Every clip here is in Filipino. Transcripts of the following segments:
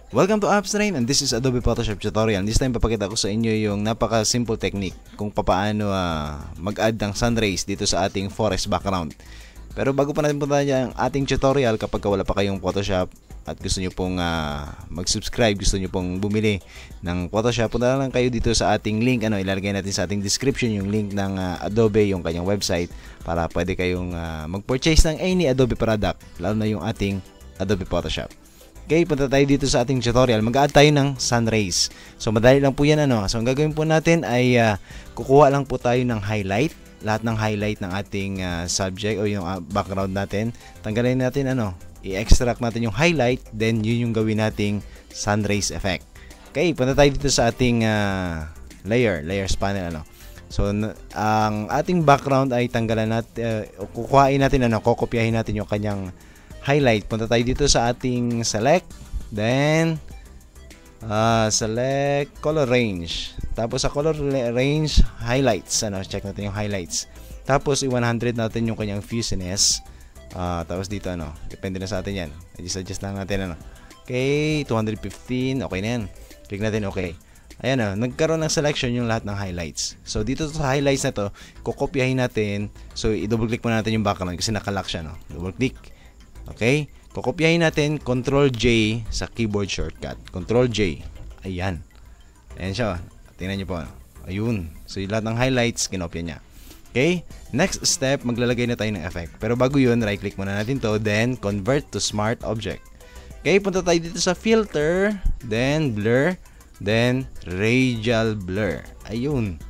Welcome to AppsTrain, and this is Adobe Photoshop tutorial. This time papakita ko sa inyo yung napaka-simple technique kung paano mag-add ng sun rays dito sa ating forest background. Pero bago pa natin punta ang ating tutorial, kapag wala pa kayong Photoshop at gusto nyo pong mag-subscribe, gusto nyo pong bumili ng Photoshop, punta lang kayo dito sa ating link. Ilalagay natin sa ating description yung link ng Adobe, yung kanyang website, para pwede kayong mag-purchase ng any Adobe product, lalo na yung ating Adobe Photoshop. Okay, punta tayo dito sa ating tutorial. Mag-add tayo ng sun rays. So, madali lang po yan. So, ang gagawin po natin ay kukuha lang po tayo ng highlight. Lahat ng highlight ng ating subject o yung background natin. Tanggalin natin, i-extract natin yung highlight. Then, yun yung gawin nating sun rays effect. Okay, punta tayo dito sa ating layers panel. So, ang ating background ay tanggalan natin, kukuhain natin, kokopyahin natin yung kanyang highlight. Punta tayo dito sa ating select, then select color range. Tapos sa color range, highlights. Check natin yung highlights. Tapos i-100 natin yung kanyang fuzziness. Tapos dito depende na sa atin yan. Adjust lang natin Okay, 215, okay na yan. Click natin okay. Ayan nagkaroon ng selection yung lahat ng highlights. So dito sa highlights na to, kokopyahin natin. So i-double click muna natin yung background kasi nakalock siya, double click. Okay? Kokopyahin natin, Ctrl J sa keyboard shortcut. Ctrl J. Ayan. Ayan siya. Tingnan nyo po. Ayun. So, yung lahat ng highlights, kinopya niya. Okay? Next step, maglalagay na tayo ng effect. Pero bago yun, right-click muna natin to. Then, convert to smart object. Okay? Punta tayo dito sa filter. Then, blur. Then, radial blur. Ayun.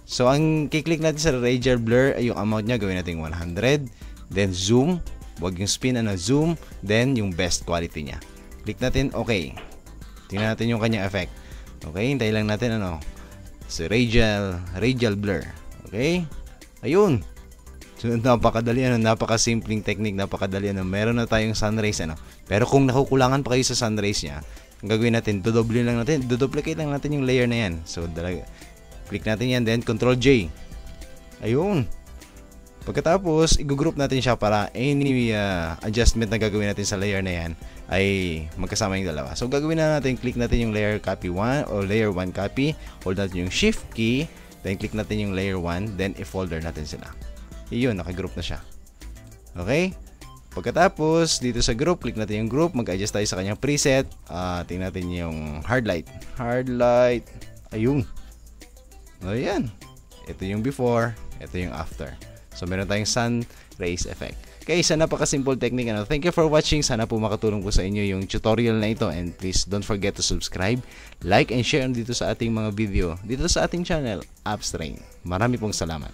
So, ang kiklik natin sa radial blur, ay yung amount niya, gawin natin 100. Then, zoom. Huwag yung spin, zoom, then yung best quality niya. Click natin, okay. Tingnan natin yung kanyang effect. Okay, hintayin lang natin, so, radial blur. Okay, ayun. So, napakadali, napakasimpleng technique, napakadali, meron na tayong sun rays, Pero kung nakukulangan pa kayo sa sun rays niya, ang gagawin natin, duduplicate lang natin yung layer na yan. So, click natin yan, then Ctrl J. Ayun. Pagkatapos, i-group natin siya para any adjustment na gagawin natin sa layer na yan ay magkasama yung dalawa. So, gagawin na natin, click natin yung layer copy 1 o layer 1 copy. Hold natin yung shift key. Then, click natin yung layer 1. Then, i-folder natin sila. Iyon, nakagroup na siya. Okay? Pagkatapos, dito sa group, click natin yung group. Mag-adjust tayo sa kanyang preset. Tingnan natin yung hard light. Hard light. Ayun. Ayan. Ito yung before. Ito yung after. So, meron tayong sun rays effect. Okay, sa napaka-simple technique. Thank you for watching. Sana po makatulong po sa inyo yung tutorial na ito. And please don't forget to subscribe, like, and share dito sa ating mga video. Dito sa ating channel, AppsTrain. Marami pong salamat.